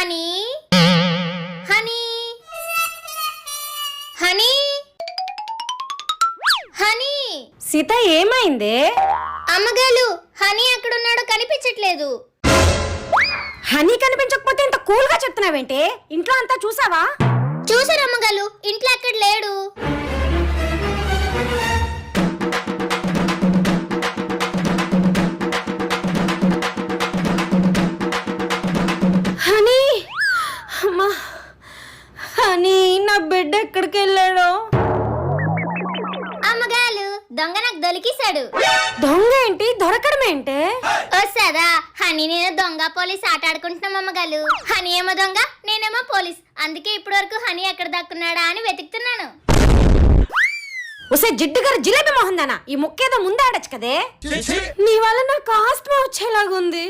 Honey honey honey honey. Sita ఏమైంది? అమ్మగారు honey ఎక్కడున్నాడో కనిపించట్లేదు. హనీ కనిపించకపోతే ఇంత కూల్ గా చెప్తున్నావేంటి? ఇంట్లో అంతా చూసావా? చూసారు అమ్మగారు, ఇంట్లో ఎక్కడ లేడు. హనీ, అమ్మా, హనీ నా బిడ్డ ఎక్కడికి వెళ్ళాడు? అమ్మగారు దొంగ నాకు దొరికేశాడు. దొంగ ఏంటి? దొరకడం ఏంటి? వస్తాదా? హనీ నేను దొంగ పోలీస్ ఆట ఆడుకుంటున్నాం అమ్మగారు. హనీ ఏమో దొంగ, నేనేమో పోలీస్. అందుకే ఇప్పటి వరకు హనీ ఎక్కడ దక్కున్నాడా అని వెతుకుతున్నాను. ఒసే జిడ్డు గారు జిలేబీ మోహన్ దానా, ఈ ముక్కేదో ముందే ఆడచ్చు కదే. నీ వల్ల నాకు ఆస్తమా వచ్చేలాగుంది.